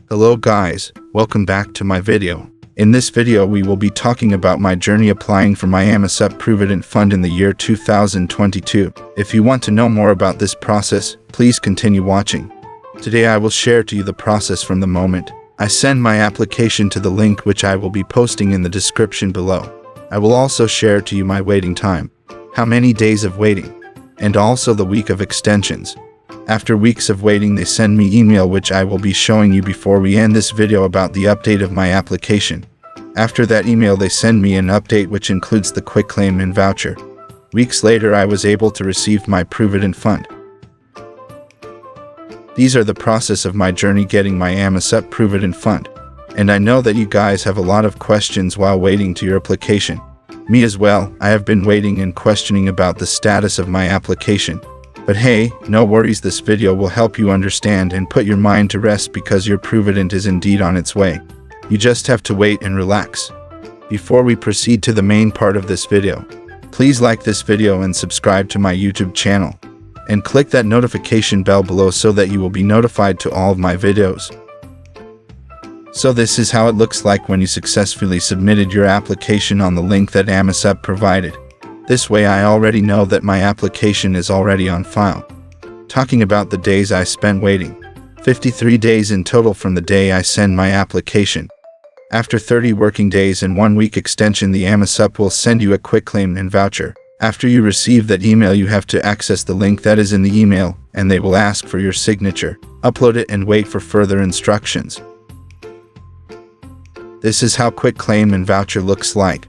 Hello guys, welcome back to my video. In this video we will be talking about my journey applying for my Amosup Pruvident Fund in the year 2022. If you want to know more about this process, please continue watching. Today I will share to you the process from the moment I send my application to the link which I will be posting in the description below. I will also share to you my waiting time, how many days of waiting, and also the week of extensions. After weeks of waiting they send me email which I will be showing you before we end this video about the update of my application. After that email they send me an update which includes the quick claim and voucher. Weeks later I was able to receive my Provident Fund. These are the process of my journey getting my Amosup Pruvident Fund. And I know that you guys have a lot of questions while waiting to your application. Me as well, I have been waiting and questioning about the status of my application. But hey, no worries, this video will help you understand and put your mind to rest because your Provident is indeed on its way. You just have to wait and relax. Before we proceed to the main part of this video, please like this video and subscribe to my YouTube channel. And click that notification bell below so that you will be notified to all of my videos. So this is how it looks like when you successfully submitted your application on the link that Amosup provided. This way I already know that my application is already on file. Talking about the days I spent waiting. 53 days in total from the day I send my application. After 30 working days and 1 week extension the Amosup will send you a quick claim and voucher. After you receive that email you have to access the link that is in the email and they will ask for your signature. Upload it and wait for further instructions. This is how quick claim and voucher looks like.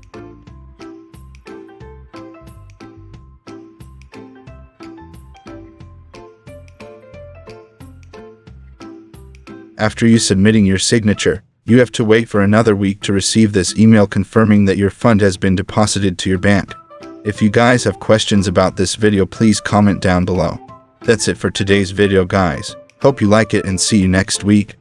After you submitting your signature, you have to wait for another week to receive this email confirming that your fund has been deposited to your bank. If you guys have questions about this video, please comment down below. That's it for today's video guys. Hope you like it and see you next week.